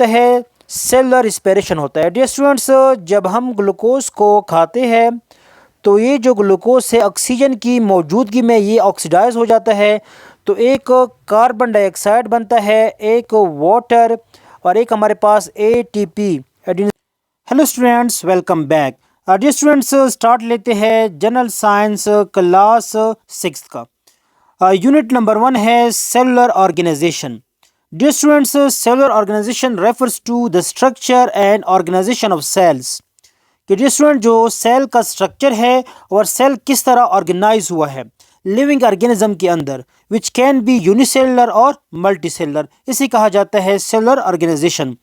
होता है cellular respiration होता है। डियर स्टूडेंट्स, जब हम ग्लूकोज को खाते हैं तो ये जो ग्लूकोज है ऑक्सीजन की मौजूदगी में ये ऑक्सीडाइज हो जाता है, तो एक कार्बन डाइऑक्साइड बनता है, एक वाटर और एक हमारे पास ATP. Hello students, welcome back. Dear students, start लेते हैं जनरल साइंस क्लास 6 का। यूनिट नंबर 1 है cellular organisation. Dear students, cellular organization refers to the structure and organization of cells. कि डियर स्टूडेंट, जो सेल का स्ट्रक्चर है और cell किस तरह ऑर्गेनाइज हुआ है लिविंग ऑर्गेनिज्म के अंदर, विच कैन बी यूनिसेलुलर और मल्टीसेलुलर, इसे कहा जाता है cellular organisation.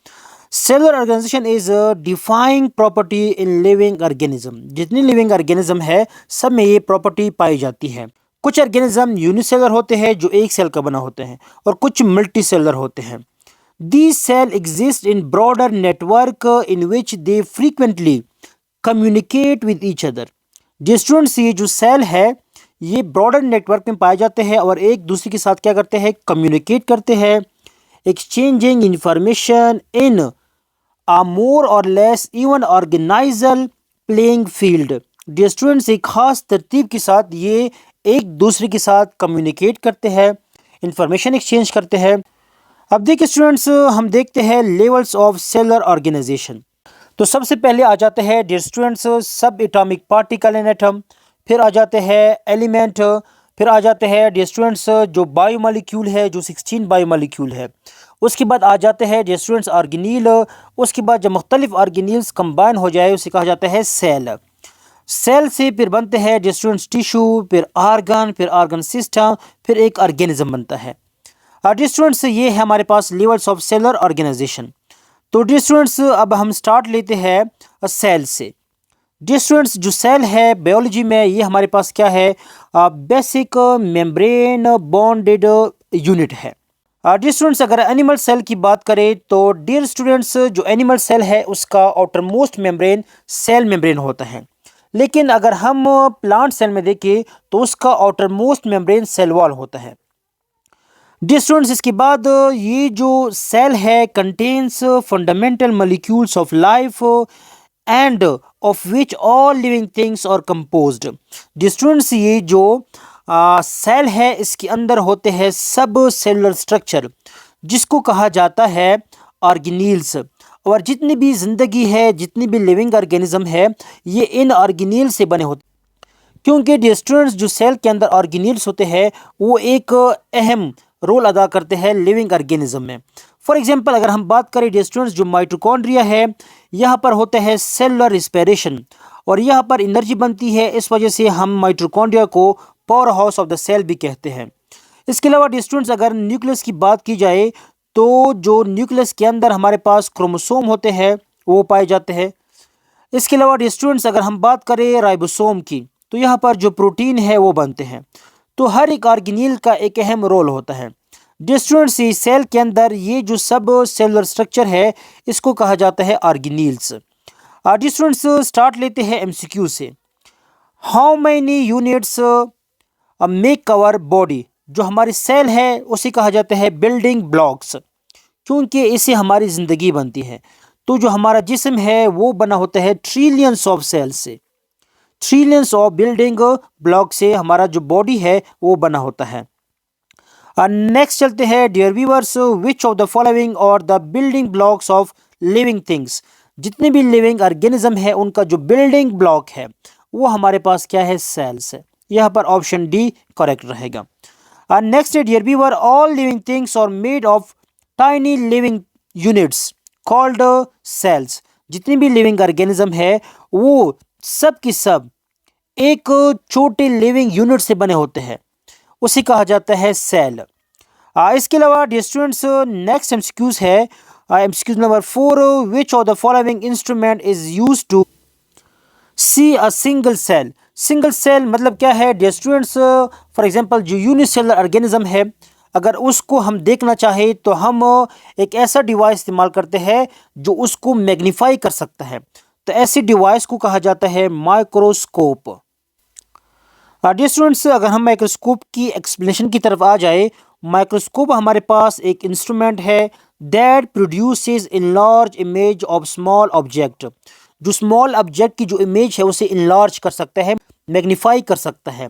Cellular organisation is defining property in living organism. जितनी लिविंग ऑर्गेनिज्म है सब में ये प्रॉपर्टी पाई जाती है। कुछ ऑर्गेनिज्म यूनिसेलुलर होते हैं जो एक सेल का बना होते हैं और कुछ मल्टीसेलुलर होते हैं। These cells exist in broader network in which they frequently communicate with each other. Dear students, ये जो सेल है ये ब्रॉडर नेटवर्क में पाए जाते हैं और एक दूसरे के साथ क्या करते हैं, कम्युनिकेट करते हैं, exchanging information in a more or less even organizational playing field. Dear students, एक खास तरतीब के साथ ये एक दूसरे के साथ कम्युनिकेट करते हैं, इंफॉर्मेशन एक्सचेंज करते हैं। अब देखिए स्टूडेंट्स, हम देखते हैं लेवल्स ऑफ सेलुलर ऑर्गेनाइजेशन। तो सबसे पहले आ जाते हैं डियर स्टूडेंट्स सब एटॉमिक पार्टिकल इन एटम, फिर आ जाते हैं एलिमेंट, फिर आ जाते हैं डियर स्टूडेंट्स जो बायोमोलिक्यूल है, जो 16 बायोमोलिक्यूल है। उसके बाद आ जाते हैं डियर स्टूडेंट्स ऑर्गेनील। उसके बाद जब मुख्तलिफ ऑर्गेनील्स कंबाइन हो जाए उसे कहा जाता है सेल। सेल से फिर बनते हैं डियर स्टूडेंट्स टिश्यू, फिर ऑर्गन सिस्टम, फिर एक ऑर्गेनिज्म बनता है। डियर स्टूडेंट्स, ये है हमारे पास लेवल्स ऑफ सेलुलर ऑर्गेनाइजेशन। तो डियर स्टूडेंट्स, अब हम स्टार्ट लेते हैं सेल से। डियर स्टूडेंट्स, जो सेल है बायोलॉजी में ये हमारे पास क्या है, बेसिक मेम्ब्रेन बॉन्डेड यूनिट है। डियर स्टूडेंट्स, अगर एनिमल सेल की बात करें तो डियर स्टूडेंट्स जो एनिमल सेल है उसका outermost membrane cell membrane होता है, लेकिन अगर हम प्लांट सेल में देखें तो उसका outermost membrane cell wall होता है। डियर स्टूडेंट्स, इसके बाद ये जो सेल है contains fundamental molecules of life and of which all living things are composed. Dear students, ये जो सेल है इसके अंदर होते हैं सब सेलुलर स्ट्रक्चर जिसको कहा जाता है ऑर्गेनील्स, और जितनी भी जिंदगी है, जितनी भी लिविंग ऑर्गेनिज्म है ये इन ऑर्गेनील से बने होते, क्योंकि डियर स्टूडेंट्स जो सेल के अंदर ऑर्गेनील्स होते हैं वो एक अहम रोल अदा करते हैं लिविंग ऑर्गेनिज्म में। फॉर एग्जांपल अगर हम बात करें डियर स्टूडेंट्स जो माइटोकॉन्ड्रिया है यहाँ पर होता है सेलुलर रिस्पिरेशन और यहाँ पर एनर्जी बनती है, इस वजह से हम माइटोकॉन्ड्रिया को power house of the cell भी कहते हैं। इसके अलावा डियर स्टूडेंट्स अगर न्यूक्लियस की बात की जाए तो जो न्यूक्लियस के अंदर हमारे पास क्रोमोसोम होते हैं वो पाए जाते हैं। इसके अलावा डियर स्टूडेंट्स अगर हम बात करें राइबोसोम की तो यहाँ पर जो प्रोटीन है वो बनते हैं। तो हर एक ऑर्गेनील का एक अहम रोल होता है। डियर स्टूडेंट्स, इस सेल के अंदर ये जो सब सेलुलर स्ट्रक्चर है इसको कहा जाता है ऑर्गेनील्स। डियर स्टूडेंट्स, स्टार्ट लेते हैं एमसीक्यू से। How many units make our body. जो हमारी सेल है उसे कहा जाता है बिल्डिंग ब्लॉक्स, क्योंकि इससे हमारी ज़िंदगी बनती है। तो जो हमारा जिस्म है वो बना होता है ट्रिलियंस ऑफ सेल से, ट्रिलियंस ऑफ बिल्डिंग ब्लॉक से हमारा जो बॉडी है वो बना होता है। नेक्स्ट चलते हैं dear viewers, which of the following are the building blocks of living things. जितने भी लिविंग ऑर्गेनिज्म है उनका जो बिल्डिंग ब्लॉक है वो हमारे पास क्या है, सेल्स है। यहाँ पर ऑप्शन डी करेक्ट रहेगा। Next dear viewer, all living things are made of tiny living units called cells. जितनी भी लिविंग ऑर्गेनिज्म है वो सब की सब एक छोटे लिविंग यूनिट से बने होते हैं, उसे कहा जाता है सेल। इसके अलावा डियर स्टूडेंट्स नेक्स्ट एमसीक्यूज है MCQs number 4, which of the following instrument is used to see a single cell. Single cell मतलब क्या है डियर स्टूडेंट्स, फॉर एग्जांपल जो यूनिसेलुलर ऑर्गेनिज्म है अगर उसको हम देखना चाहे तो हम एक ऐसा डिवाइस इस्तेमाल करते हैं जो उसको मैग्नीफाई कर सकता है, तो ऐसी डिवाइस को कहा जाता है माइक्रोस्कोप। डियर स्टूडेंट्स, अगर हम माइक्रोस्कोप की एक्सप्लेनेशन की तरफ आ जाए माइक्रोस्कोप हमारे पास एक इंस्ट्रूमेंट है that produces in large image of small object, जो स्मॉल ऑब्जेक्ट की जो इमेज है उसे इनलार्ज कर सकता है, मैग्नीफाई कर सकता है,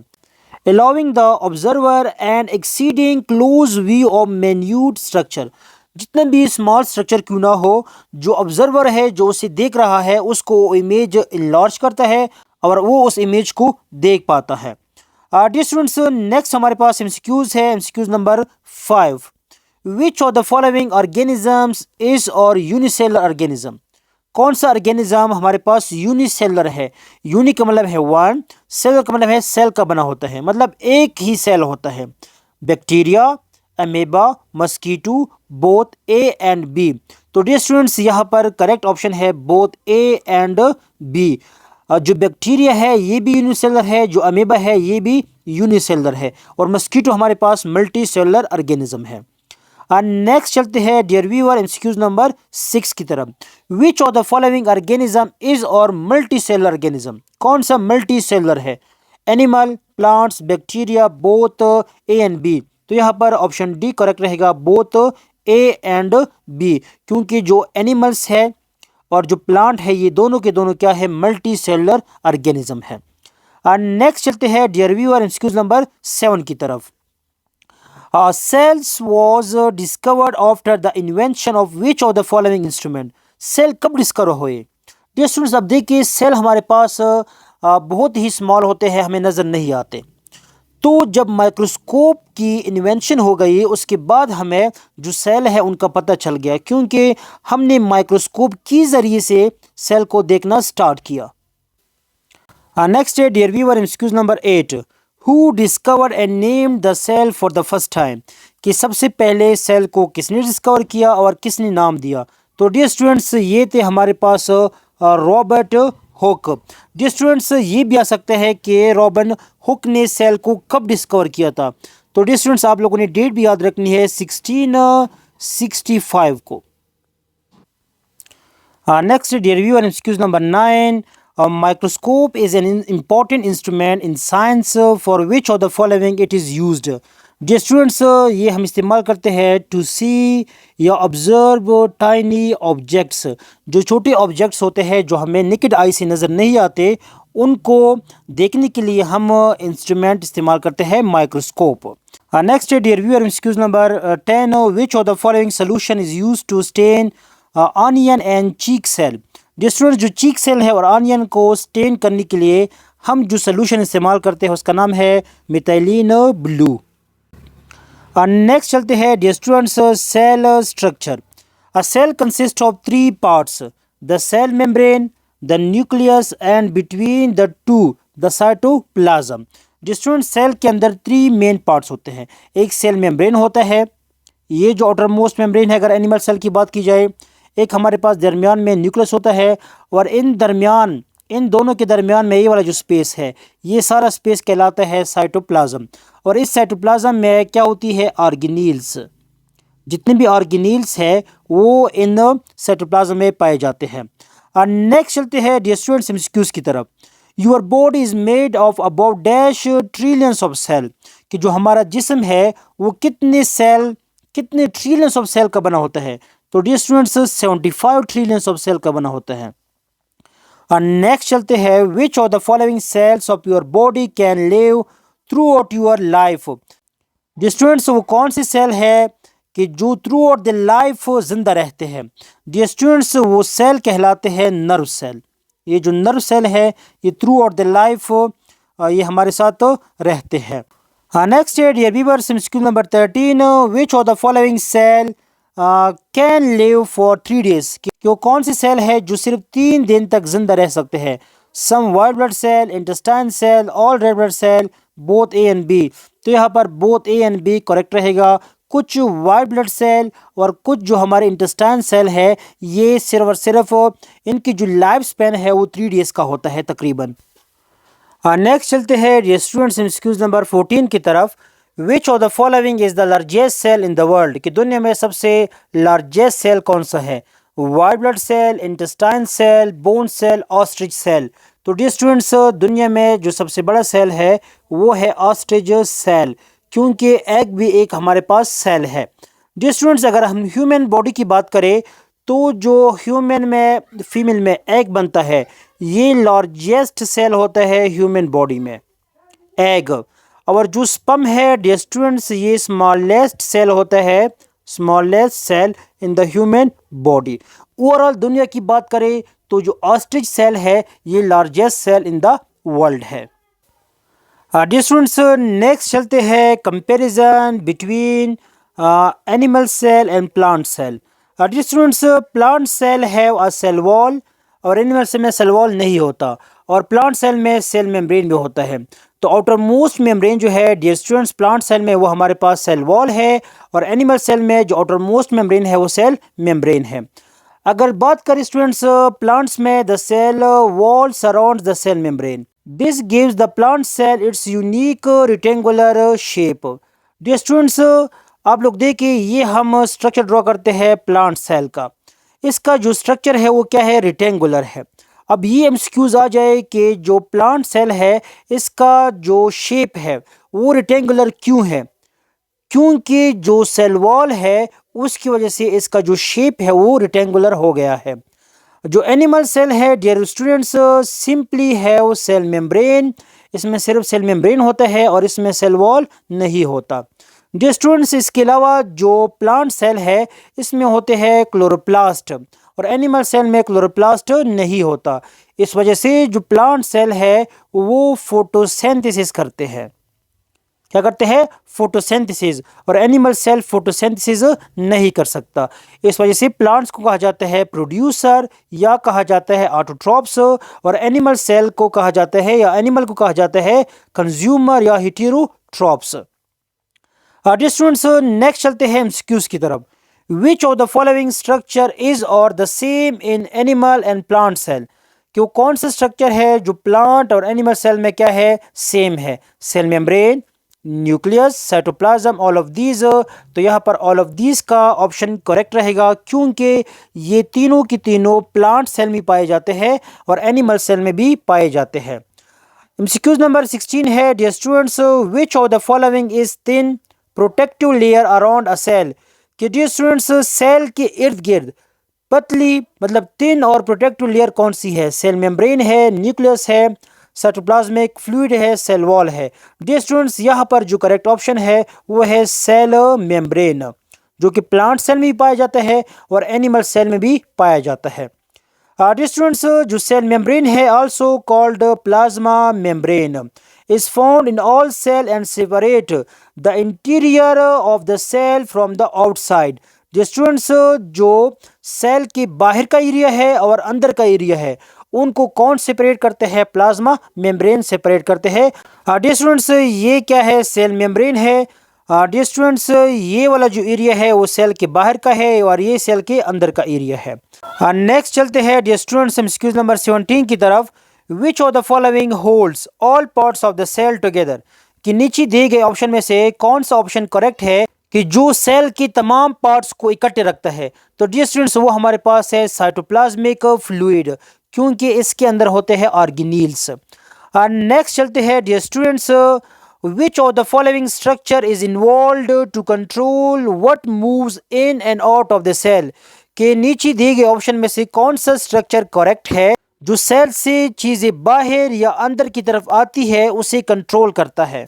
allowing the observer an exceeding close view of minute structure। जितना भी स्मॉल स्ट्रक्चर क्यों ना हो, जो ऑब्जर्वर है जो उसे देख रहा है उसको इमेज इनलार्ज करता है और वो उस इमेज को देख पाता है। डियर स्टूडेंट्स, नेक्स्ट हमारे पास एमसीक्यूज है। MCQs number 5, which of the following organisms is और यूनिसेलर ऑर्गेनिज्म। कौन सा ऑर्गेनिज्म हमारे पास यूनिसेलर है। यूनि का मतलब है वन, सेल का मतलब है सेल का बना होता है, मतलब एक ही सेल होता है। Bacteria, amoeba, mosquito, both A and B. तो डियर स्टूडेंट्स यहाँ पर करेक्ट ऑप्शन है बोथ ए एंड बी। जो बैक्टीरिया है ये भी यूनिसेलर है, जो अमेबा है ये भी यूनिसेलर है, और मस्कीटो हमारे पास मल्टी सेलुलर ऑर्गेनिज्म है। नेक्स्ट चलते हैं डियर व्यूअर एमसीक्यूज नंबर 6 की तरफ। Which of the following organism is और मल्टी सेलुलर ऑर्गेनिज्म। कौन सा मल्टी सेलुलर है। Animal, plants, bacteria, both A and B. तो यहाँ पर ऑप्शन डी करेक्ट रहेगा, बोथ ए एंड बी, क्योंकि जो एनिमल्स है और जो प्लांट है ये दोनों के दोनों क्या है, मल्टी सेलुलर ऑर्गेनिज्म है। नेक्स्ट चलते हैं डियर व्यूअर एमसीक्यूज नंबर 7 की तरफ। Cells was discovered after the invention of which of the following instrument। Cell कब डिस्कवर हुए। डियर स्टूडेंट्स, अब देखिए सेल हमारे पास बहुत ही स्मॉल होते हैं, हमें नज़र नहीं आते। तो जब माइक्रोस्कोप की इन्वेंशन हो गई उसके बाद हमें जो सेल है उनका पता चल गया, क्योंकि हमने माइक्रोस्कोप के ज़रिए से सेल को देखना स्टार्ट किया। नेक्स्ट है dear viewer MCQs number 8, who discovered and named the cell for the first time. कि सबसे पहले सेल को किसने डिस्कवर किया और किसने नाम दिया। तो डियर स्टूडेंट्स ये थे हमारे पास रॉबर्ट हुक। डियर स्टूडेंट्स ये भी आ सकता है कि रॉबर्ट हुक ने सेल को कब डिस्कवर किया था। तो डियर स्टूडेंट्स आप लोगों ने डेट भी याद रखनी है, 1665 को। Next dear viewer MCQs number 9, a microscope is an important instrument in science for which of the following it is used। Dear students ये हम इस्तेमाल करते हैं टू सी या ऑब्जर्व टाइनी ऑब्जेक्ट्स। जो छोटे ऑब्जेक्ट्स होते हैं जो हमें निकड आई से नज़र नहीं आते, उनको देखने के लिए हम इंस्ट्रूमेंट इस्तेमाल करते हैं microscope. Next dear viewer MCQs number 10, which of the following solution is used to stain onion and cheek cell. Dear students जो चीक सेल है और ऑनियन को स्टेन करने के लिए हम जो सोल्यूशन इस्तेमाल करते हैं उसका नाम है मिथाइलिन ब्लू। नेक्स्ट चलते हैं dear students cell structure. A cell consist of 3 parts, the cell membrane, the nucleus and between the two the cytoplasm. Dear students cell के अंदर 3 मेन पार्ट्स होते हैं। एक सेल मेम्ब्रेन होता है, ये जो आउटर मोस्ट मेम्ब्रेन है अगर एनिमल सेल की बात की जाए। एक हमारे पास दरमियान में न्यूक्लियस होता है, और इन दोनों के दरमियान में ये वाला जो स्पेस है ये सारा स्पेस कहलाता है साइटोप्लाज्म। और इस साइटोप्लाज्म में क्या होती है, ऑर्गेनील्स। जितने भी ऑर्गेनील्स है वो इन साइटोप्लाज्म में पाए जाते हैं। और नेक्स्ट चलते हैं डियर स्टूडेंट्स एमसीक्यूज की तरफ। Your body is made of about dash trillions of cell. कि जो हमारा जिस्म है वो कितने ट्रिलियंस ऑफ सेल का बना होता है। तो dear students 75 trillions of cell का बना होता है। और नेक्स्ट चलते हैं, which of the following cells of your body can live throughout your life. Dear students वो कौन सी सेल है कि जो थ्रू आउट द लाइफ जिंदा रहते हैं। डियर स्टूडेंट्स वो सेल कहलाते हैं नर्व सेल। ये जो नर्व सेल है ये थ्रू आउट द लाइफ ये हमारे साथ रहते हैं। नेक्स्ट है dear viewers MCQ number 13, which of the following cell can live for 3 days। कि वो कौन सी सेल है जो सिर्फ 3 दिन तक जिंदा रह सकते हैं। Some white blood cell, intestine cell, all red blood cell, both A and B. तो यहाँ पर both A and B correct रहेगा। कुछ वाइट ब्लड सेल और कुछ जो हमारे इंटेस्टाइन सेल है ये सिर्फ और सिर्फ इनकी जो लाइफ स्पेन है वो 3 days का होता है तकरीबन। नेक्स्ट चलते हैं डियर स्टूडेंट्स एमसीक्यूज नंबर 14 की तरफ। Which of the following is the largest cell in the world. कि दुनिया में सबसे लार्जेस्ट सेल कौन सा है। White blood cell, intestine cell, bone cell, ostrich cell. तो डियर स्टूडेंट्स दुनिया में जो सबसे बड़ा सेल है वो है ऑस्ट्रिच सेल, क्योंकि एग भी एक हमारे पास सेल है। डियर स्टूडेंट्स, अगर हम ह्यूमन बॉडी की बात करें तो जो ह्यूमन में फीमेल में एग बनता है, ये लार्जेस्ट सेल होता है ह्यूमन बॉडी में, एग। और जो स्पर्म है डियर स्टूडेंट्स, ये स्मॉलेस्ट सेल होता है, smallest cell in the human body. Overall दुनिया की बात करें तो जो ऑस्ट्रिच सेल है ये largest cell in the world है। डियर स्टूडेंट्स, नेक्स्ट चलते हैं comparison between animal cell and plant cell. Dear students, plant cell have a cell wall और एनिमल सेल में सेल वॉल नहीं होता, और प्लांट सेल में सेल मेम्ब्रेन भी होता है। तो आउटर मोस्ट मेम्ब्रेन जो है डियर स्टूडेंट्स प्लांट सेल में, वो हमारे पास सेल वॉल है, और एनिमल सेल में जो आउटर मोस्ट मेम्ब्रेन है वो सेल मेम्ब्रेन है। अगर बात करें स्टूडेंट्स प्लांट्स में, the cell wall surrounds the cell membrane, this gives the plant cell its unique rectangular shape. Dear students, आप लोग देखिए, ये हम स्ट्रक्चर ड्रॉ करते हैं प्लांट सेल का, इसका जो स्ट्रक्चर है वो क्या है, रेक्टेंगुलर है। अब ये एमसीक्यूज आ जाए कि जो प्लांट सेल है इसका जो शेप है वो रेक्टेंगुलर क्यों है, क्योंकि जो सेल वॉल है उसकी वजह से इसका जो शेप है वो रेक्टेंगुलर हो गया है। जो एनिमल सेल है dear students simply have cell membrane, इसमें सिर्फ सेल मेम्ब्रेन होता है और इसमें सेल वॉल नहीं होता। डियर स्टूडेंट्स, इसके अलावा जो प्लांट सेल है इसमें होते हैं क्लोरोप्लास्ट, और एनिमल सेल में क्लोरोप्लास्ट नहीं होता। इस वजह से जो प्लांट सेल है वो फोटोसिंथेसिस करते हैं। क्या करते हैं, फोटोसिंथेसिस, और एनिमल सेल फोटोसिंथेसिस नहीं कर सकता। इस वजह से प्लांट्स को कहा जाता है प्रोड्यूसर या कहा जाता है ऑटोट्रॉप्स, और एनिमल सेल को कहा जाता है या एनिमल को कहा जाता है कंज्यूमर या हेटेरोट्रॉप्स। डियर स्टूडेंट्स, नेक्स्ट चलते हैं एमसीक्यूज की तरफ। Which of the following structure is are the same in animal and plant cell, कि वो कौन सा स्ट्रक्चर है जो प्लांट और एनिमल सेल में क्या है, सेम है। Cell membrane, nucleus, cytoplasm, all of these. तो यहाँ पर ऑल ऑफ दीज का ऑप्शन करेक्ट रहेगा, क्योंकि ये तीनों की तीनों प्लांट सेल में पाए जाते हैं और एनिमल सेल में भी पाए जाते हैं। एमसीक्यूज नंबर 16 है dear students, which of the following is thin protective layer around a cell, कि डियर स्टूडेंट्स सेल के इर्द गिर्द पतली मतलब थिन और प्रोटेक्टिव लेयर कौन सी है, सेल मेम्ब्रेन है, न्यूक्लियस है, साइटोप्लाज्मिक फ्लूइड है, सेल वॉल है। डियर स्टूडेंट्स, यहाँ पर जो करेक्ट ऑप्शन है वो है सेल मेम्ब्रेन, जो कि प्लांट सेल में भी पाया जाता है और एनिमल सेल में भी पाया जाता है। डियर स्टूडेंट्स, जो सेल मेम्ब्रेन है also called plasma membrane is found in all cell and separate the interior of the cell from the outside। जो स्टूडेंट्स जो सेल के बाहर का एरिया है और अंदर का एरिया है उनको कौन सेपरेट करते हैं, प्लाज्मा मेम्ब्रेन सेपरेट करते हैं। डियर स्टूडेंट्स, ये क्या है, सेल मेम्ब्रेन है। डियर स्टूडेंट्स, ये वाला जो एरिया है वो सेल के बाहर का है और ये सेल के अंदर का एरिया है। नेक्स्ट चलते हैं डियर स्टूडेंट्स एमसीक्यूज नंबर 17 की तरफ। Which of the following holds all parts of the cell together, कि नीचे दिए गए ऑप्शन में से कौन सा ऑप्शन करेक्ट है कि जो सेल की तमाम पार्ट्स को इकट्ठे रखता है। तो डियर स्टूडेंट्स, वो हमारे पास है साइटोप्लाज्मिक फ्लूइड, क्योंकि इसके अंदर होते हैं ऑर्गेनील्स। नेक्स्ट चलते हैं dear students, which of the following structure is involved to control what moves in and out of the cell, के नीचे दिए गए ऑप्शन में से कौन सा स्ट्रक्चर करेक्ट है जो सेल से चीज़ें बाहर या अंदर की तरफ आती है उसे कंट्रोल करता है।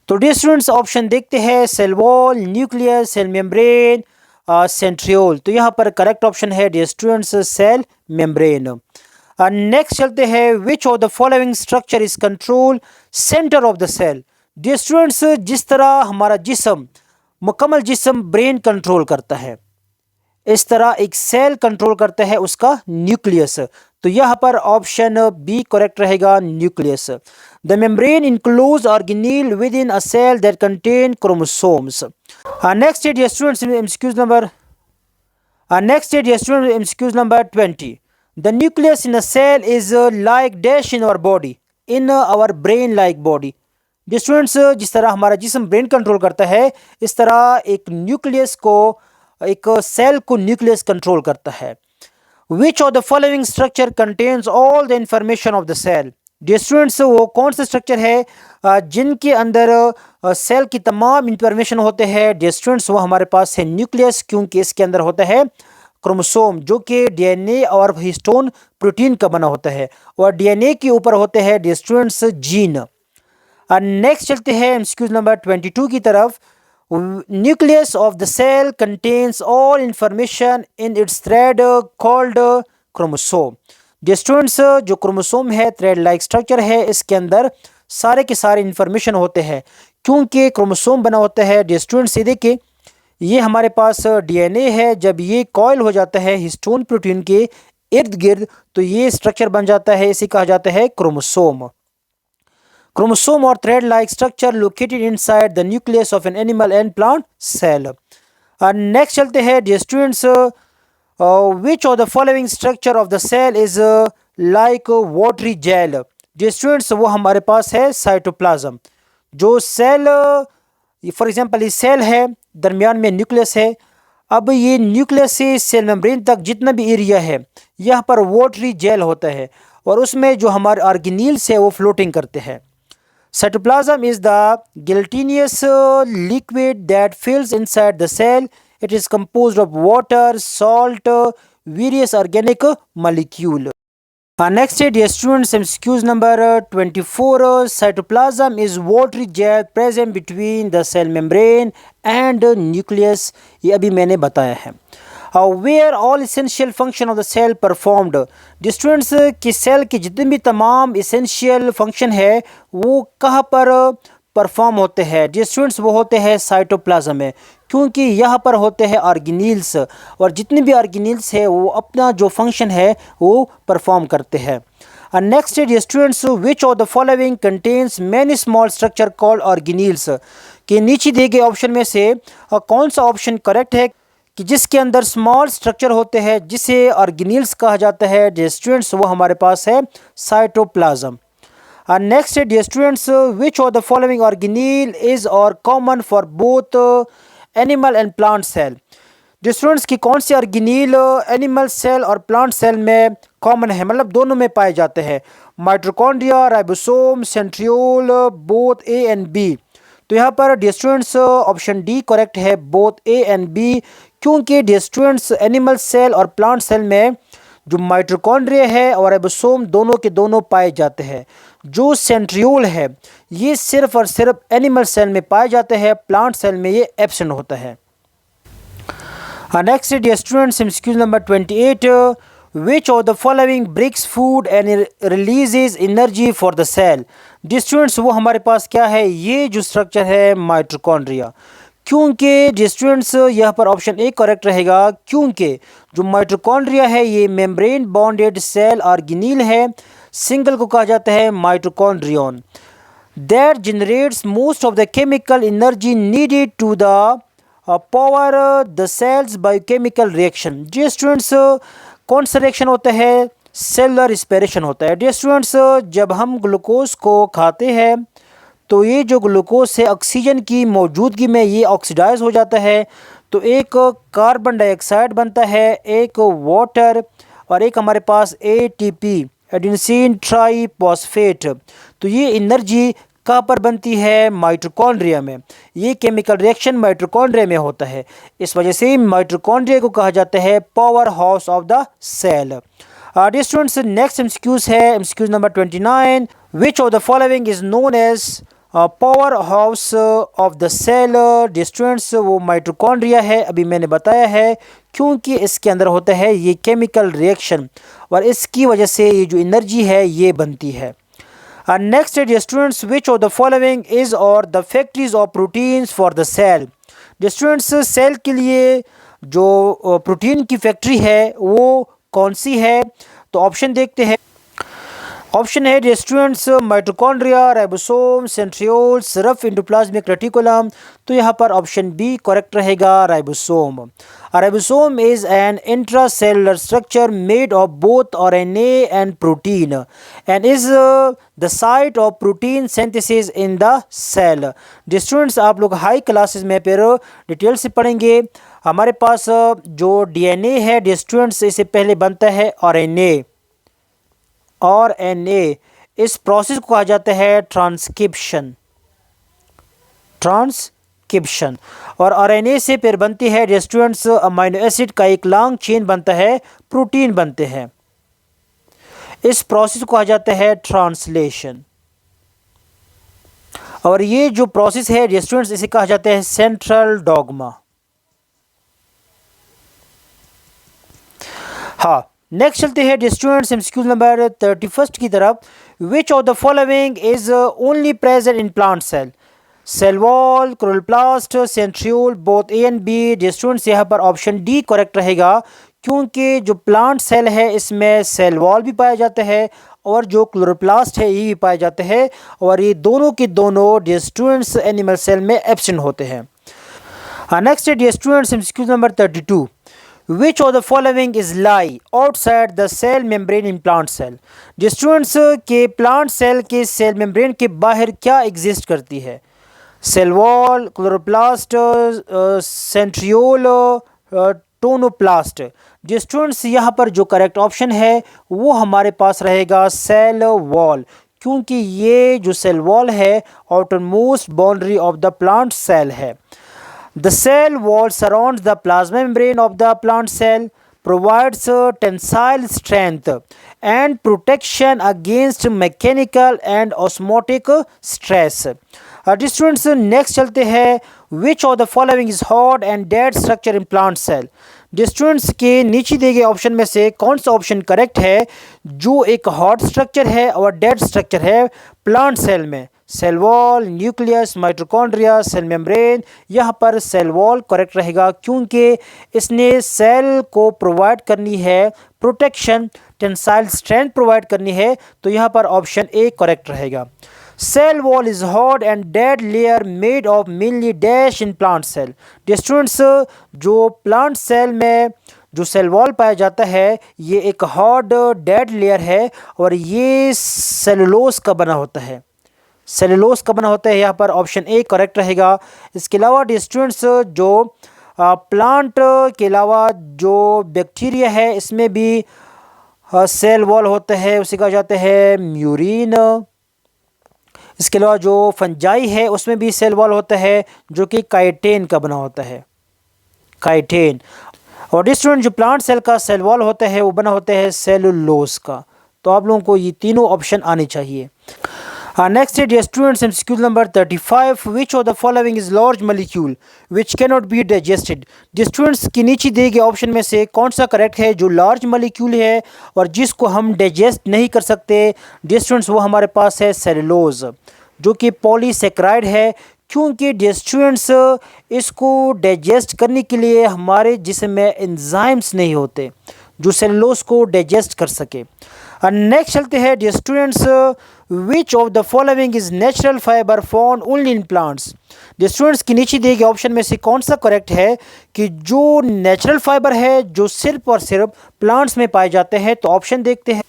तो डियर स्टूडेंट्स, ऑप्शन देखते हैं, cell wall, nucleus, cell membrane, centriole. तो यहाँ पर करेक्ट ऑप्शन है dear students cell membrane. Next चलते हैं, which of the following structure is control centre of the cell. Dear students, जिस तरह हमारा जिस्म मुकम्मल जिस्म ब्रेन कंट्रोल करता है, इस तरह एक सेल कंट्रोल करता है उसका न्यूक्लियस। तो यहाँ पर ऑप्शन बी करेक्ट रहेगा, nucleus. The membrane enclose organelle within a cell that contain chromosomes. Next dear students MCQs number 20। The nucleus in a cell is like dash in our body, in our brain like body. Dear students, जिस तरह हमारा जिस्म brain control करता है इस तरह एक nucleus को, एक सेल को न्यूक्लियस कंट्रोल करता है। Which of the following structure contains all the information of the cell? Dear students, वो कौन सा स्ट्रक्चर है जिनके अंदर सेल की तमाम इंफॉर्मेशन होते हैं? डियर स्टूडेंट्स, वो हमारे पास है न्यूक्लियस, क्योंकि इसके अंदर होता है क्रोमोसोम जो कि डीएनए और हिस्टोन प्रोटीन का बना होता है, और डीएनए के ऊपर होते हैं डियर स्टूडेंट्स जीन। नेक्स्ट चलते हैं एमसीक्यूज नंबर 22 की तरफ। Nucleus of the cell contains all information in its thread called chromosome. Dear students, जो क्रोमोसोम है थ्रेड लाइक स्ट्रक्चर है, इसके अंदर सारे के सारे इंफॉर्मेशन होते हैं क्योंकि क्रोमोसोम बना होता है। डियर स्टूडेंट्स, ये देखिए, ये हमारे पास डीएनए है, जब ये कॉइल हो जाता है हिस्टोन प्रोटीन के इर्द गिर्द तो ये स्ट्रक्चर बन जाता है, इसे कहा जाता है क्रोमोसोम। क्रोमोसोम और thread like structure located inside the nucleus of an animal and plant cell. Next चलते हैं dear students, which of the following structure of the cell is like watery gel. Dear students, वो हमारे पास है cytoplasm. जो cell for example ये cell है, दरमियान में न्यूक्लियस है। अब ये न्यूक्लियस से सेल मेम्ब्रेन तक जितना भी एरिया है यहाँ पर वाटरी जेल होता है, और उसमें जो हमारे ऑर्गेनील्स है वो फ्लोटिंग करते हैं। Cytoplasm is the gelatinous liquid that fills inside the cell. It is composed of water, salt, various organic molecule. Next, dear students, MCQs number 24. Cytoplasm is watery gel present between the cell membrane and nucleus. ये अभी मैंने बताया है। Where all essential function of the cell performed. Students, कि cell के जितने भी तमाम इसेंशियल फंक्शन है वो कहाँ पर परफॉर्म होते हैं? डियर स्टूडेंट्स, वो होते हैं साइटोप्लाज्म में, क्योंकि यहाँ पर होते हैं ऑर्गेनील्स, और जितने भी ऑर्गेनील्स है वो अपना जो फंक्शन है वो परफॉर्म करते हैं। Next dear students, which of the following contains many small structure called organelles. के नीचे दिए गए ऑप्शन में से कौन सा ऑप्शन करेक्ट है कि जिसके अंदर स्मॉल स्ट्रक्चर होते हैं जिसे ऑर्गेनील्स कहा जाता है? डियर स्टूडेंट्स, वो हमारे पास है cytoplasm. Next dear students, which of the following organelle is are common for both animal and plant cell. Dear students, की कौन सी ऑर्गेनील एनिमल सेल और प्लांट सेल में कॉमन है, मतलब दोनों में पाए जाते हैं? Mitochondria, ribosome, centriole, both A and B. तो यहाँ पर dear students option D correct है, बोथ ए एंड बी, क्योंकि डियर स्टूडेंट्स एनिमल सेल और प्लांट सेल में जो माइटोकॉन्ड्रिया है और राइबोसोम दोनों के दोनों पाए जाते हैं। जो सेंट्रियोल है ये सिर्फ और सिर्फ एनिमल सेल में पाए जाते हैं, प्लांट सेल में ये एब्सेंट होता है। Next dear students, MCQ number 28। Which of the following breaks food and releases energy for the cell. Dear students, वो हमारे पास क्या है? ये जो स्ट्रक्चर है माइटोकॉन्ड्रिया, क्योंकि डियर स्टूडेंट्स यहाँ पर ऑप्शन ए करेक्ट रहेगा, क्योंकि जो माइटोकॉन्ड्रिया है ये मेम्ब्रेन बॉन्डेड सेल ऑर्गेनील है, सिंगल को कहा जाता है mitochondrion, that generates most of the chemical energy needed to the power the cells biochemical reaction. Dear students, कौन सा रिएक्शन होता है? सेलुलर रिस्पिरेशन होता है। डियर स्टूडेंट्स, जब हम ग्लूकोज को खाते हैं तो ये जो ग्लूकोज है ऑक्सीजन की मौजूदगी में ये ऑक्सीडाइज हो जाता है, तो एक कार्बन डाइऑक्साइड बनता है, एक वाटर, और एक हमारे पास एटीपी एडेनोसिन ट्राईफॉस्फेट। तो ये एनर्जी कहाँ पर बनती है? माइटोकॉन्ड्रिया में। ये केमिकल रिएक्शन माइटोकॉन्ड्रिया में होता है, इस वजह से माइटोकॉन्ड्रिया को कहा जाता है power house of the cell. Dear students, next MCQs है MCQs number 29। Which of the following is known as power house of the cell. Dear students, वो माइटोकॉन्ड्रिया है, अभी मैंने बताया है, क्योंकि इसके अंदर होता है ये केमिकल रिएक्शन, और इसकी वजह से ये जो एनर्जी है ये बनती है। Next dear students, which of the following is are the factories of proteins for the cell. Dear students, cell के लिए जो प्रोटीन की फैक्ट्री है वो कौन सी है? तो ऑप्शन देखते हैं। ऑप्शन है dear students mitochondria, ribosome, centrioles, rough endoplasmic reticulum. तो यहाँ पर ऑप्शन बी करेक्ट रहेगा, ribosome. Ribosome is an intracellular structure made of both RNA and protein and is the site of protein synthesis in the cell. Dear students, आप लोग high classes में फिर detail से पढ़ेंगे। हमारे पास जो डीएनए है डियर स्टूडेंट्स, इससे पहले बनता है आरएनए, इस प्रोसेस को कहा जाता है ट्रांसक्रिप्शन। ट्रांसक्रिप्शन। और आरएनए से फिर बनती है डियर स्टूडेंट्स अमीनो एसिड का एक लॉन्ग चेन बनता है, प्रोटीन बनते हैं। इस प्रोसेस को कहा जाता है ट्रांसलेशन। और ये जो प्रोसेस है डियर स्टूडेंट्स इसे कहा जाता है सेंट्रल डॉगमा। हाँ, नेक्स्ट चलते हैं डियर स्टूडेंट्स एमसीक्यू नंबर 31 की तरफ। Which of the following is only present in plant cell? Cell wall, chloroplast, centriole, both A and B. Dear students यहाँ पर ऑप्शन डी करेक्ट रहेगा, क्योंकि जो प्लांट सेल है इसमें सेल वॉल भी पाया जाता है और जो क्लोरोप्लास्ट है ये भी पाए जाते हैं, और ये दोनों के दोनों डियर स्टूडेंट्स एनिमल सेल में एब्सेंट होते हैं। Next dear students MCQ number 32। Which of the following is lie outside the cell membrane in plant cell? Dear students के प्लांट सेल के सेल मेम्ब्रेन के बाहर क्या एग्जिस्ट करती है? Cell wall, chloroplast, centriole, tonoplast. Dear students यहाँ पर जो करेक्ट ऑप्शन है वो हमारे पास रहेगा सेल वॉल, क्योंकि ये जो सेल वॉल है outermost boundary of the plant cell है। The cell wall surrounds the plasma membrane of the plant cell, provides tensile strength and protection against mechanical and osmotic stress. Students, next चलते हैं which of the following is hot and dead structure in plant cell? Students के नीचे दिए गए option में से कौन सा ऑप्शन करेक्ट है जो एक हॉट स्ट्रक्चर है और डेड स्ट्रक्चर है प्लांट सेल में? Cell wall, nucleus, mitochondria, cell membrane. यहाँ पर सेल वॉल करेक्ट रहेगा, क्योंकि इसने सेल को प्रोवाइड करनी है प्रोटेक्शन, टेंसाइल स्ट्रेंथ प्रोवाइड करनी है, तो यहाँ पर ऑप्शन ए करेक्ट रहेगा। Cell wall is hard and dead layer made of mainly dash in plant cell. Students, जो प्लांट सेल में जो सेल वॉल पाया जाता है ये एक हॉट डेड लेयर है और ये सेलुलोज का बना होता है। सेलुलोज का बना होता है, यहाँ पर ऑप्शन ए करेक्ट रहेगा। इसके अलावा स्टूडेंट्स जो प्लांट के अलावा जो बैक्टीरिया है इसमें भी सेल वॉल होता है, उसे कहा जाता है म्यूरिन। इसके अलावा जो फंजाई है उसमें भी सेल वॉल होता है जो कि काइटेन का बना होता है, काइटेन। और स्टूडेंट जो प्लांट सेल का सेल वॉल होता है वो बना होता है सेलुलोज का। तो आप लोगों को ये तीनों ऑप्शन आने चाहिए। नेक्स्ट है students MCQ number 35। Which of the following is large molecule which can not be digested? Students के नीचे दिए गए ऑप्शन में से कौन सा करेक्ट है जो लार्ज मॉलिक्यूल है और जिसको हम डाइजेस्ट नहीं कर सकते? स्टूडेंट्स वो हमारे पास है सेलुलोज, जो कि पॉलीसेक्राइड है, क्योंकि स्टूडेंट्स इसको डाइजेस्ट करने के लिए हमारे जिस्म में एंजाइम्स नहीं होते जो सेलुलोज को डाइजेस्ट कर सके। नेक्स्ट चलते हैं students, which of the following is natural fibre found only in plants? Students के नीचे दिए गए ऑप्शन में से कौन सा करेक्ट है कि जो नेचुरल फाइबर है जो सिर्फ और सिर्फ प्लांट्स में पाए जाते हैं? तो ऑप्शन देखते हैं।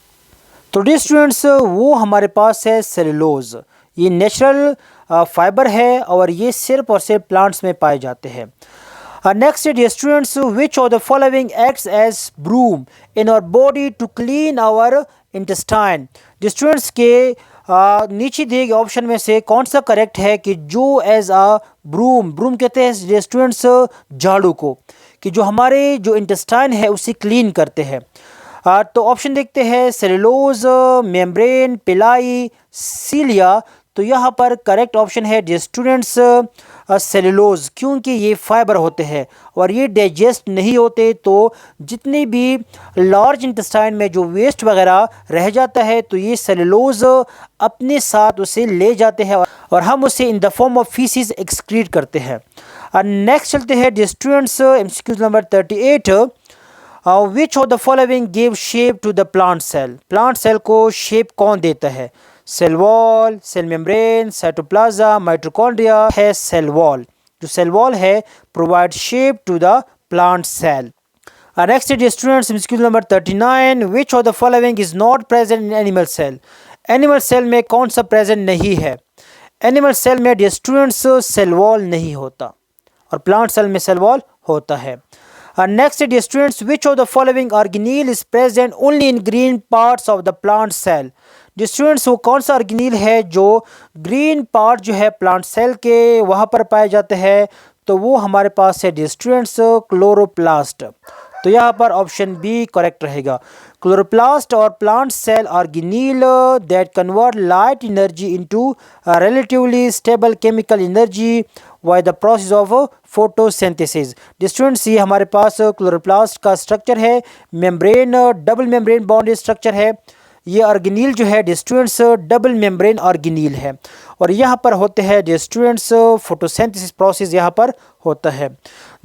तो स्टूडेंट्स वो हमारे पास है सेलुलोज, ये नेचुरल फाइबर है और ये सिर्फ और सिर्फ प्लांट्स में पाए जाते हैं। Next dear students, which of the following acts as broom in our body to clean our intestine? Students के नीचे दिए गए ऑप्शन में से कौन सा करेक्ट है कि जो एज अ ब्रूम, ब्रूम कहते हैं स्टूडेंट्स झाड़ू को, कि जो हमारे जो इंटेस्टाइन है उसे क्लीन करते हैं? तो ऑप्शन देखते हैं सेलुलोज, मेम्ब्रेन, पिलाई, सीलिया। तो यहाँ पर करेक्ट ऑप्शन है स्टूडेंट्स सेलुलोज, क्योंकि ये फाइबर होते हैं और ये डाइजेस्ट नहीं होते, तो जितने भी लार्ज इंटेस्टाइन में जो वेस्ट वगैरह रह जाता है तो ये सेलुलोज अपने साथ उसे ले जाते हैं और हम उसे in the form of faeces excrete करते हैं। नेक्स्ट चलते हैं students MCQ number 38। Which of the following give shape to the plant cell? Plant cell को शेप कौन देता है? Cell wall, cell membrane, cytoplasm, mitochondria है सेल वॉल। जो सेल वॉल है provide shape to the plant cell. Next students MCQ number 39। Which of the following is not present in animal cell? Animal cell में कौन सा present नहीं है? Animal cell में students cell wall नहीं होता और प्लांट सेल में सेल वॉल होता है। Next students, which of the following organelle is present only in green parts of the plant cell? Students वो कौन सा ऑर्गेनील है जो ग्रीन पार्ट जो है प्लांट सेल के वहाँ पर पाए जाते हैं, तो वो हमारे पास है स्टूडेंट्स क्लोरोप्लास्ट। तो यहाँ पर ऑप्शन बी करेक्ट रहेगा। Chloroplast are plant cell organelle that convert light energy into relatively stable chemical energy by the process of photosynthesis. Students ये हमारे पास क्लोरोप्लास्ट का स्ट्रक्चर है, membrane double membrane bound structure है। ये ऑर्गेनील जो है स्टूडेंट्स डबल मेम्ब्रेन ऑर्गेनील है और यहाँ पर होते हैं स्टूडेंट्स फोटोसिंथेसिस प्रोसेस यहाँ पर होता है।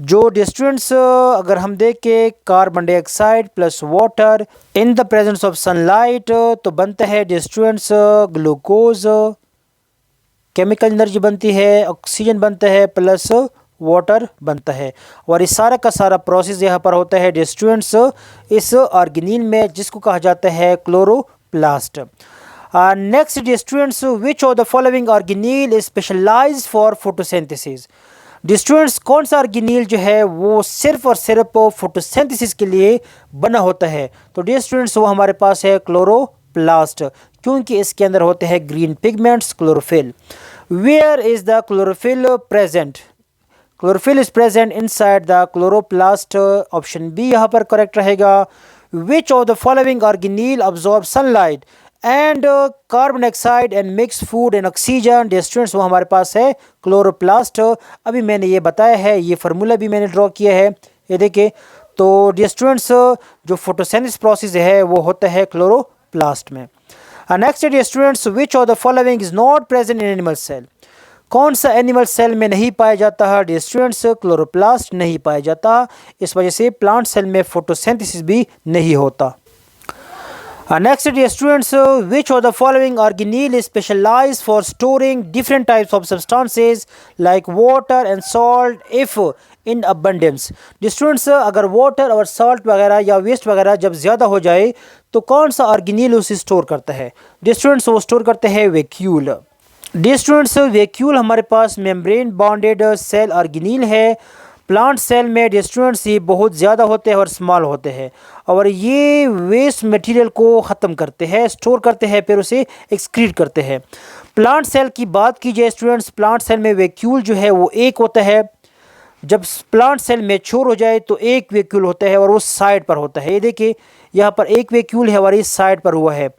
जो स्टूडेंट्स अगर हम देखें carbon dioxide plus water in the presence of sunlight तो बनता है स्टूडेंट्स ग्लूकोज, केमिकल एनर्जी बनती है, ऑक्सीजन बनता है प्लस वाटर बनता है और इस सारा का सारा प्रोसेस यहाँ पर होता है स्टूडेंट्स इस ऑर्गेनील में, जिसको कहा जाता है chloroplast. Next students, which of the following organelle is specialised for photosynthesis. Students कौन सा ऑर्गेनील जो है वो सिर्फ और सिर्फ फोटोसिंथेसिस के लिए बना होता है, तो स्टूडेंट्स वो हमारे पास है क्लोरोप्लास्ट, क्योंकि इसके अंदर होते हैं green pigments chlorophyll. Where is the chlorophyll present? Chlorophyll is present inside the chloroplast, option B यहाँ पर करेक्ट रहेगा। Which of the following organelle absorb sunlight and carbon dioxide and mix food and oxygen? Students वो हमारे पास है chloroplast. अभी मैंने ये बताया है, ये फार्मूला भी मैंने ड्रॉ किया है, ये देखिए। तो स्टूडेंट्स जो फोटोसिंथेसिस प्रोसेस है वो होता है क्लोरोप्लास्ट में। Next students, which of the following is not present in animal cell? कौन सा एनिमल सेल में नहीं पाया जाता है? स्टूडेंट्स क्लोरोप्लास्ट नहीं पाया जाता, इस वजह से प्लांट सेल में फोटोसिंथेसिस भी नहीं होता। Next students, which of the following organelle is specialised for storing different types of substances like water and salt if in abundance? Students अगर वाटर और सॉल्ट वगैरह या वेस्ट वगैरह जब ज़्यादा हो जाए तो कौन सा ऑर्गेनील उसे स्टोर करता है? स्टूडेंट्स वो स्टोर करते हैं वैक्यूल। स्टूडेंट्स वैक्यूल हमारे पास मेम्ब्रेन बॉन्डेड सेल ऑर्गेनील है। प्लांट सेल में स्टूडेंट्स ये बहुत ज़्यादा होते हैं और स्मॉल होते हैं और ये वेस्ट मटेरियल को ख़त्म करते हैं, स्टोर करते हैं, फिर उसे एक्सक्रीट करते हैं। प्लांट सेल की बात की जाए स्टूडेंट्स, प्लांट सेल में वैक्यूल जो है वो एक होता है। जब प्लांट सेल मैच्योर हो जाए तो एक वैक्यूल होता है और वो साइड पर होता है। ये देखिए यहाँ पर एक वैक्यूल है और इस साइड पर हुआ है।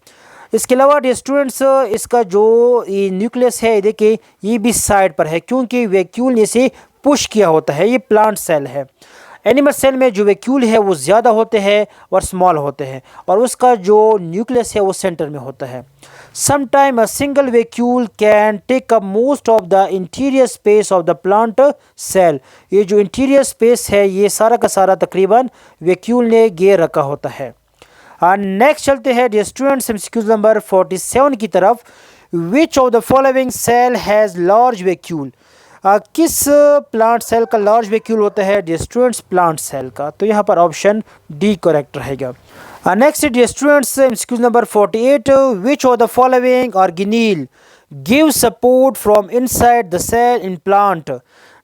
इसके अलावा स्टूडेंट्स इसका जो ये न्यूक्लियस है, देखिए ये भी साइड पर है क्योंकि वैक्यूल ने इसे पुश किया होता है। ये प्लांट सेल है। एनिमल सेल में जो वैक्यूल है वो ज़्यादा होते हैं और स्मॉल होते हैं और उसका जो न्यूक्लियस है वो सेंटर में होता है। Sometime a single vacuole can take up most of the interior space of the plant cell. ये जो इंटीरियर स्पेस है ये सारा का सारा तकरीबन वैक्यूल ने घेर रखा होता है। नेक्स्ट चलते हैं स्टूडेंट्स एमसीक्यू नंबर 47 की तरफ। Which of the following cell has large vacuole? किस प्लांट सेल का लार्ज वैक्यूल होता है? स्टूडेंट्स प्लांट सेल का, तो यहाँ पर ऑप्शन डी करेक्ट रहेगा। Next students MCQ number 48। Which of the following organelle give support from inside the cell in plant?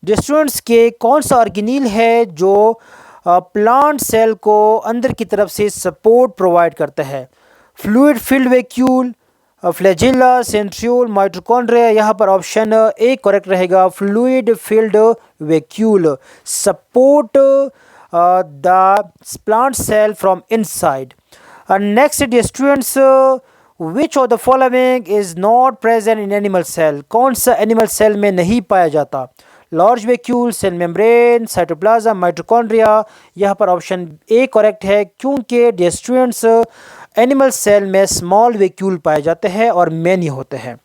Students के कौन सा ऑर्गेनील है जो प्लांट सेल को अंदर की तरफ से सपोर्ट प्रोवाइड करता है? Fluid filled vacuole, flagella, centriole, mitochondria? यहाँ पर ऑप्शन ए करेक्ट रहेगा, fluid filled vacuole support the plant cell from inside. Next students, which of the following is not present in animal cell? कौन सा animal cell में नहीं पाया जाता? Large vacuole, cell membrane, cytoplasm, mitochondria? यहाँ पर option A correct है क्योंकि स्टूडेंट्स एनिमल सेल में स्मॉल वैक्यूल पाए जाते हैं और मैनी होते हैं।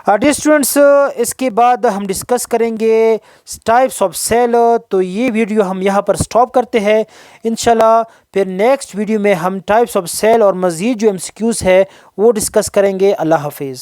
स्टूडेंट्स इसके बाद हम डिस्कस करेंगे टाइप्स ऑफ सेल। तो ये वीडियो हम यहाँ पर स्टॉप करते हैं। इंशाल्लाह फिर नेक्स्ट वीडियो में हम टाइप्स ऑफ सेल और मज़ीद जो एमसीक्यूज़ है वो डिस्कस करेंगे। अल्लाह हाफिज़।